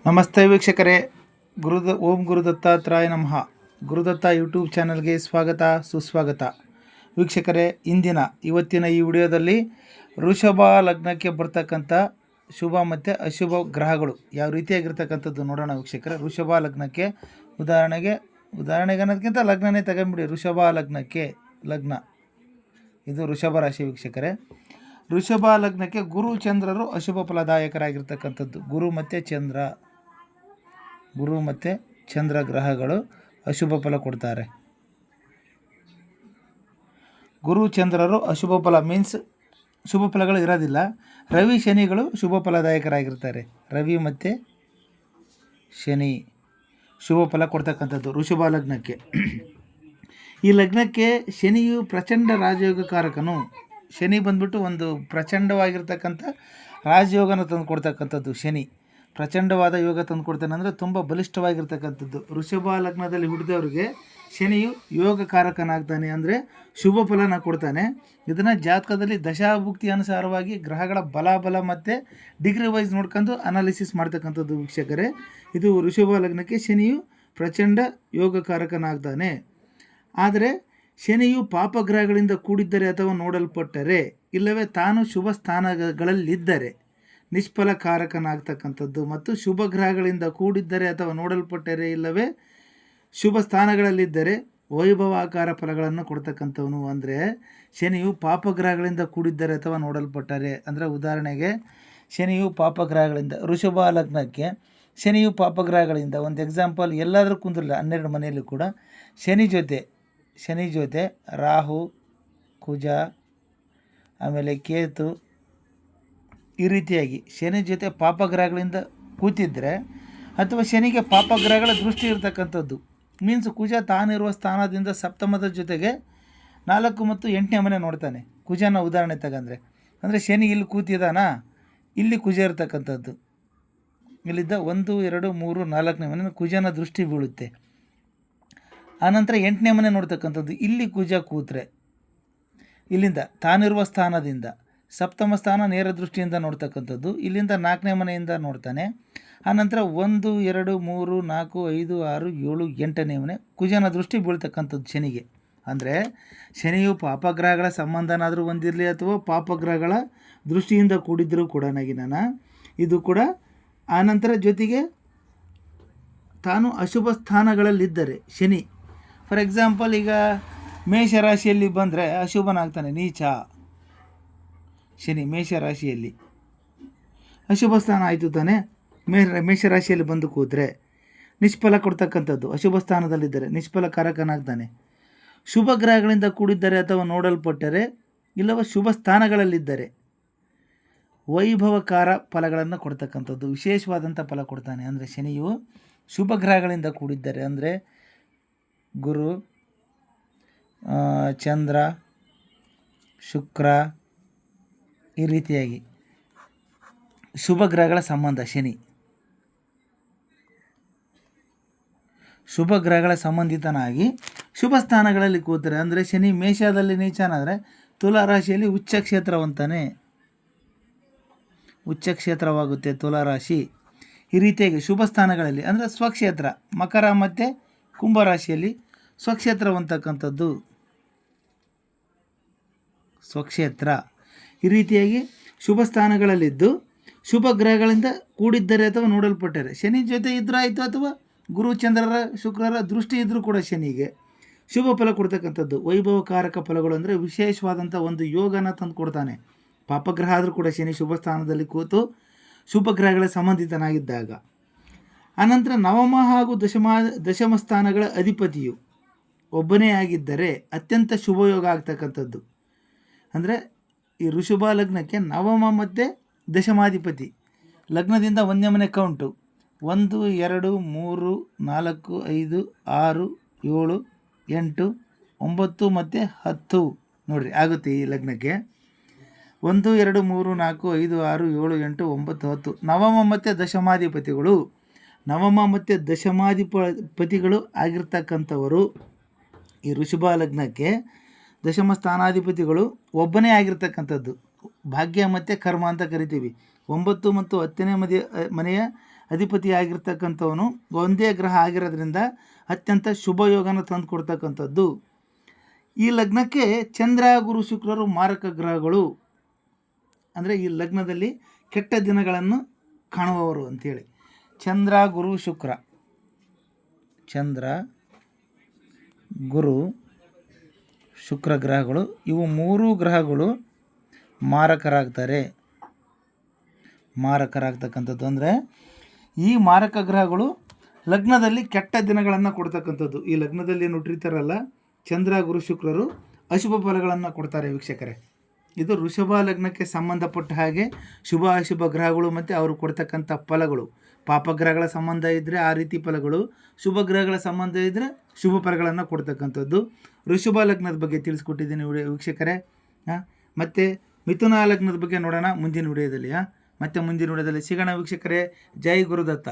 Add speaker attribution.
Speaker 1: ನಮಸ್ತೆ ವೀಕ್ಷಕರೇ, ಓಂ ಗುರುದತ್ತಾತ್ರಾಯ ನಮಃ. ಗುರುದತ್ತ ಯೂಟ್ಯೂಬ್ ಚಾನಲ್ಗೆ ಸ್ವಾಗತ ಸುಸ್ವಾಗತ. ವೀಕ್ಷಕರೇ, ಇವತ್ತಿನ ಈ ವಿಡಿಯೋದಲ್ಲಿ ವೃಷಭ ಲಗ್ನಕ್ಕೆ ಬರ್ತಕ್ಕಂಥ ಶುಭ ಮತ್ತು ಅಶುಭ ಗ್ರಹಗಳು ಯಾವ ರೀತಿಯಾಗಿರ್ತಕ್ಕಂಥದ್ದು ನೋಡೋಣ ವೀಕ್ಷಕರೇ. ವೃಷಭ ಲಗ್ನಕ್ಕೆ ಉದಾಹರಣೆಗೆ ಅನ್ನೋದಕ್ಕಿಂತ ಲಗ್ನನೇ ತಗೊಂಬಿಡಿ. ವೃಷಭ ಲಗ್ನಕ್ಕೆ ಇದು ವೃಷಭ ರಾಶಿ ವೀಕ್ಷಕರೇ. ವೃಷಭ ಲಗ್ನಕ್ಕೆ ಗುರು ಚಂದ್ರರು ಅಶುಭ ಫಲದಾಯಕರಾಗಿರ್ತಕ್ಕಂಥದ್ದು. ಗುರು ಮತ್ತು ಚಂದ್ರ ಗ್ರಹಗಳು ಅಶುಭ ಫಲ ಕೊಡ್ತಾರೆ. ಗುರು ಚಂದ್ರರು ಅಶುಭ ಫಲ ಮೀನ್ಸ್ ಶುಭ ಫಲಗಳು ಇರೋದಿಲ್ಲ. ರವಿ ಶನಿಗಳು ಶುಭ ಫಲದಾಯಕರಾಗಿರ್ತಾರೆ. ರವಿ ಮತ್ತು ಶನಿ ಶುಭ ಫಲ ಕೊಡ್ತಕ್ಕಂಥದ್ದು ವೃಷಭ ಲಗ್ನಕ್ಕೆ. ಈ ಲಗ್ನಕ್ಕೆ ಶನಿಯು ಪ್ರಚಂಡ ರಾಜಯೋಗಕಾರಕನು. ಶನಿ ಬಂದ್ಬಿಟ್ಟು ಒಂದು ಪ್ರಚಂಡವಾಗಿರ್ತಕ್ಕಂಥ ರಾಜಯೋಗನ ತಂದು ಕೊಡ್ತಕ್ಕಂಥದ್ದು. ಶನಿ ಪ್ರಚಂಡವಾದ ಯೋಗ ತಂದು ಕೊಡ್ತಾನೆ, ಅಂದರೆ ತುಂಬ ಬಲಿಷ್ಠವಾಗಿರ್ತಕ್ಕಂಥದ್ದು. ವೃಷಭ ಲಗ್ನದಲ್ಲಿ ಹುಟ್ಟಿದವರಿಗೆ ಶನಿಯು ಯೋಗಕಾರಕನಾಗ್ತಾನೆ, ಅಂದರೆ ಶುಭ ಫಲನ ಕೊಡ್ತಾನೆ. ಇದನ್ನು ಜಾತಕದಲ್ಲಿ ದಶಾಭುಕ್ತಿ ಅನುಸಾರವಾಗಿ ಗ್ರಹಗಳ ಬಲ ಮತ್ತು ಡಿಗ್ರಿ ವೈಸ್ ನೋಡ್ಕೊಂಡು ಅನಾಲಿಸಿಸ್ ಮಾಡ್ತಕ್ಕಂಥದ್ದು ವೀಕ್ಷಕರೇ. ಇದು ವೃಷಭ ಲಗ್ನಕ್ಕೆ ಶನಿಯು ಪ್ರಚಂಡ ಯೋಗಕಾರಕನಾಗ್ತಾನೆ. ಆದರೆ ಶನಿಯು ಪಾಪಗ್ರಹಗಳಿಂದ ಕೂಡಿದ್ದರೆ ಅಥವಾ ನೋಡಲ್ಪಟ್ಟರೆ, ಇಲ್ಲವೇ ತಾನು ಶುಭ ಸ್ಥಾನಗಳಲ್ಲಿದ್ದರೆ ನಿಷ್ಫಲಕಾರಕನಾಗ್ತಕ್ಕಂಥದ್ದು. ಮತ್ತು ಶುಭ ಗ್ರಹಗಳಿಂದ ಕೂಡಿದ್ದರೆ ಅಥವಾ ನೋಡಲ್ಪಟ್ಟರೆ, ಇಲ್ಲವೇ ಶುಭ ಸ್ಥಾನಗಳಲ್ಲಿದ್ದರೆ ವೈಭವಾಕಾರ ಫಲಗಳನ್ನು ಕೊಡ್ತಕ್ಕಂಥವನು. ಅಂದರೆ ಶನಿಯು ಪಾಪಗ್ರಹಗಳಿಂದ ಕೂಡಿದ್ದರೆ ಅಥವಾ ನೋಡಲ್ಪಟ್ಟರೆ, ಅಂದರೆ ಉದಾಹರಣೆಗೆ ಶನಿಯು ಪಾಪಗ್ರಹಗಳಿಂದ, ವೃಷಭ ಲಗ್ನಕ್ಕೆ ಶನಿಯು ಪಾಪಗ್ರಹಗಳಿಂದ ಒಂದು ಎಕ್ಸಾಂಪಲ್ ಎಲ್ಲಾದರೂ ಕುಂದ್ರಲ್ಲ. 12 ಮನೆಯಲ್ಲಿ ಕೂಡ ಶನಿ ಜೊತೆ ರಾಹು, ಕುಜ, ಆಮೇಲೆ ಕೇತು, ಈ ರೀತಿಯಾಗಿ ಶನಿ ಜೊತೆ ಪಾಪಗ್ರಹಗಳಿಂದ ಕೂತಿದ್ದರೆ, ಅಥವಾ ಶನಿಗೆ ಪಾಪಗ್ರಹಗಳ ದೃಷ್ಟಿ ಇರತಕ್ಕಂಥದ್ದು ಮೀನ್ಸ್ ಕುಜ ತಾನಿರುವ ಸ್ಥಾನದಿಂದ ಸಪ್ತಮದ ಜೊತೆಗೆ 4 ಮತ್ತು 8ನೇ ಮನೆ ನೋಡ್ತಾನೆ. ಕುಜನ ಉದಾಹರಣೆ ತಗಂದರೆ, ಅಂದರೆ ಶನಿ ಇಲ್ಲಿ ಕೂತಿದ್ದಾನ, ಇಲ್ಲಿ ಕುಜ ಇರ್ತಕ್ಕಂಥದ್ದು, ಇಲ್ಲಿದ್ದ 1, 2, 3, 4ನೇ ಮನೆ ಕುಜನ ದೃಷ್ಟಿ ಬೀಳುತ್ತೆ. ಆನಂತರ 8ನೇ ಮನೆ ನೋಡ್ತಕ್ಕಂಥದ್ದು, ಇಲ್ಲಿ ಕುಜ ಕೂತ್ರೆ ಇಲ್ಲಿಂದ ತಾನಿರುವ ಸ್ಥಾನದಿಂದ ಸಪ್ತಮ ಸ್ಥಾನ ನೇರ ದೃಷ್ಟಿಯಿಂದ ನೋಡ್ತಕ್ಕಂಥದ್ದು, ಇಲ್ಲಿಂದ 4ನೇ ಮನೆಯಿಂದ ನೋಡ್ತಾನೆ. ಆನಂತರ 1, 2, 3, 4, 5, 6, 7, 8ನೇ ಮನೆ ಕುಜನ ದೃಷ್ಟಿ ಬೀಳ್ತಕ್ಕಂಥದ್ದು ಶನಿಗೆ. ಅಂದರೆ ಶನಿಯು ಪಾಪಗ್ರಹಗಳ ಸಂಬಂಧನಾದರೂ ಹೊಂದಿರಲಿ ಅಥವಾ ಪಾಪಗ್ರಹಗಳ ದೃಷ್ಟಿಯಿಂದ ಕೂಡಿದ್ದರೂ ಕೂಡ ಇದು ಕೂಡ. ಆನಂತರ ಜೊತೆಗೆ ತಾನು ಅಶುಭ ಸ್ಥಾನಗಳಲ್ಲಿದ್ದರೆ ಶನಿ, ಫಾರ್ ಎಕ್ಸಾಂಪಲ್ ಈಗ ಮೇಷರಾಶಿಯಲ್ಲಿ ಬಂದರೆ ಅಶುಭನಾಗ್ತಾನೆ, ನೀಚ ಶನಿ ಮೇಷರಾಶಿಯಲ್ಲಿ ಅಶುಭ ಸ್ಥಾನ ಆಯಿತು ತಾನೆ. ಮೇಷರಾಶಿಯಲ್ಲಿ ಬಂದು ಕೂತ್ರೆ ನಿಷ್ಫಲ ಕೊಡ್ತಕ್ಕಂಥದ್ದು. ಅಶುಭ ಸ್ಥಾನದಲ್ಲಿದ್ದರೆ ನಿಷ್ಫಲಕಾರಕನಾಗ್ತಾನೆ. ಶುಭ ಗ್ರಹಗಳಿಂದ ಕೂಡಿದ್ದರೆ ಅಥವಾ ನೋಡಲ್ಪಟ್ಟರೆ, ಇಲ್ಲವ ಶುಭ ಸ್ಥಾನಗಳಲ್ಲಿದ್ದರೆ ವೈಭವಕಾರ ಫಲಗಳನ್ನು ಕೊಡ್ತಕ್ಕಂಥದ್ದು, ವಿಶೇಷವಾದಂಥ ಫಲ ಕೊಡ್ತಾನೆ. ಅಂದರೆ ಶನಿಯು ಶುಭ ಗ್ರಹಗಳಿಂದ ಕೂಡಿದ್ದರೆ, ಅಂದರೆ ಗುರು, ಚಂದ್ರ, ಶುಕ್ರ, ಈ ರೀತಿಯಾಗಿ ಶುಭ ಗ್ರಹಗಳ ಸಂಬಂಧ. ಶುಭ ಗ್ರಹಗಳ ಸಂಬಂಧಿತನಾಗಿ ಶುಭ ಸ್ಥಾನಗಳಲ್ಲಿ ಕೂತರೆ, ಅಂದರೆ ಶನಿ ಮೇಷದಲ್ಲಿ ನೀಚನಾದರೆ ತುಲಾರಾಶಿಯಲ್ಲಿ ಉಚ್ಚಕ್ಷೇತ್ರವಾಗುತ್ತೆ ತುಲಾರಾಶಿ. ಈ ರೀತಿಯಾಗಿ ಶುಭ ಸ್ಥಾನಗಳಲ್ಲಿ, ಅಂದರೆ ಸ್ವಕ್ಷೇತ್ರ ಮಕರ ಮತ್ತು ಕುಂಭರಾಶಿಯಲ್ಲಿ ಸ್ವಕ್ಷೇತ್ರವಂತಕ್ಕಂಥದ್ದು ಸ್ವಕ್ಷೇತ್ರ. ಈ ರೀತಿಯಾಗಿ ಶುಭ ಸ್ಥಾನಗಳಲ್ಲಿದ್ದು ಶುಭ ಗ್ರಹಗಳಿಂದ ಕೂಡಿದ್ದರೆ ಅಥವಾ ನೋಡಲ್ಪಟ್ಟರೆ, ಶನಿ ಜೊತೆ ಇದ್ರಾಯಿತು ಅಥವಾ ಗುರು ಚಂದ್ರರ ಶುಕ್ರರ ದೃಷ್ಟಿ ಇದ್ದರೂ ಕೂಡ ಶನಿಗೆ ಶುಭ ಫಲ ಕೊಡ್ತಕ್ಕಂಥದ್ದು. ವೈಭವಕಾರಕ ಫಲಗಳು ಅಂದರೆ ವಿಶೇಷವಾದಂಥ ಒಂದು ಯೋಗನ ತಂದು ಕೊಡ್ತಾನೆ. ಪಾಪಗ್ರಹ ಆದರೂ ಕೂಡ ಶನಿ ಶುಭ ಸ್ಥಾನದಲ್ಲಿ ಕೂತು ಶುಭ ಗ್ರಹಗಳ ಸಂಬಂಧಿತನಾಗಿದ್ದಾಗ. ಅನಂತರ ನವಮ ಹಾಗೂ ದಶಮ ಸ್ಥಾನಗಳ ಅಧಿಪತಿಯು ಒಬ್ಬನೇ ಆಗಿದ್ದರೆ ಅತ್ಯಂತ ಶುಭಯೋಗ ಆಗ್ತಕ್ಕಂಥದ್ದು. ಅಂದರೆ ಈ ವೃಷಭ ಲಗ್ನಕ್ಕೆ ನವಮ ಮತ್ತು ದಶಮಾಧಿಪತಿ ಲಗ್ನದಿಂದ 1ನೇ ಮನೆ ಕೌಂಟು 1, 2, 3, 4, 5, 6, 7, 8, 9 ಮತ್ತು 10 ನೋಡಿರಿ ಆಗುತ್ತೆ. ಈ ಲಗ್ನಕ್ಕೆ 1, 2, 3, 4, 5, 6, 7, 8, 9, 10 ನವಮ ಮತ್ತು ದಶಮಾಧಿಪತಿಗಳು ಆಗಿರ್ತಕ್ಕಂಥವರು. ಈ ವೃಷಭ ಲಗ್ನಕ್ಕೆ ದಶಮ ಸ್ಥಾನಾಧಿಪತಿಗಳು ಒಬ್ಬನೇ ಆಗಿರ್ತಕ್ಕಂಥದ್ದು. ಭಾಗ್ಯ ಮತ್ತು ಕರ್ಮ ಅಂತ ಕರಿತೀವಿ. 9 ಮತ್ತು 10ನೇ ಮನೆಯ ಅಧಿಪತಿಯಾಗಿರ್ತಕ್ಕಂಥವನು ಒಂದೇ ಗ್ರಹ ಆಗಿರೋದ್ರಿಂದ ಅತ್ಯಂತ ಶುಭ ಯೋಗನ ತಂದು ಕೊಡ್ತಕ್ಕಂಥದ್ದು. ಈ ಲಗ್ನಕ್ಕೆ ಚಂದ್ರ ಗುರು ಶುಕ್ರರು ಮಾರಕ ಗ್ರಹಗಳು, ಅಂದರೆ ಈ ಲಗ್ನದಲ್ಲಿ ಕೆಟ್ಟ ದಿನಗಳನ್ನು ಕಾಣುವವರು ಅಂಥೇಳಿ. ಚಂದ್ರ ಗುರು ಶುಕ್ರ, ಚಂದ್ರ ಗುರು ಶುಕ್ರ ಗ್ರಹಗಳು, ಇವು ಮೂರು ಗ್ರಹಗಳು ಮಾರಕರಾಗ್ತಕ್ಕಂಥದ್ದು. ಅಂದರೆ ಈ ಮಾರಕ ಗ್ರಹಗಳು ಲಗ್ನದಲ್ಲಿ ಕೆಟ್ಟ ದಿನಗಳನ್ನು ಕೊಡ್ತಕ್ಕಂಥದ್ದು. ಈ ಲಗ್ನದಲ್ಲಿ ಏನು ಹುಟ್ಟಿರ್ತಾರಲ್ಲ ಚಂದ್ರ ಗುರು ಶುಕ್ರರು ಅಶುಭ ಫಲಗಳನ್ನು ಕೊಡ್ತಾರೆ ವೀಕ್ಷಕರೇ. ಇದು ವೃಷಭ ಲಗ್ನಕ್ಕೆ ಸಂಬಂಧಪಟ್ಟ ಹಾಗೆ ಶುಭ ಅಶುಭ ಗ್ರಹಗಳು ಮತ್ತು ಅವರು ಕೊಡ್ತಕ್ಕಂಥ ಫಲಗಳು. ಪಾಪಗ್ರಹಗಳ ಸಂಬಂಧ ಇದ್ದರೆ ಆ ರೀತಿ ಫಲಗಳು, ಶುಭ ಗ್ರಹಗಳ ಸಂಬಂಧ ಇದ್ದರೆ ಶುಭ ಫಲಗಳನ್ನು ಕೊಡ್ತಕ್ಕಂಥದ್ದು. ವೃಷಭ ಲಗ್ನದ ಬಗ್ಗೆ ತಿಳಿಸ್ಕೊಟ್ಟಿದ್ದೀನಿ ವೀಕ್ಷಕರೇ. ಮತ್ತು ಮಿಥುನ ಲಗ್ನದ ಬಗ್ಗೆ ನೋಡೋಣ ಮುಂದಿನ ವಿಡಿಯೋದಲ್ಲಿ. ಮತ್ತು ಮುಂದಿನ ವಿಡಿಯೋದಲ್ಲಿ ಸಿಗೋಣ ವೀಕ್ಷಕರೇ. ಜೈ ಗುರುದತ್ತ.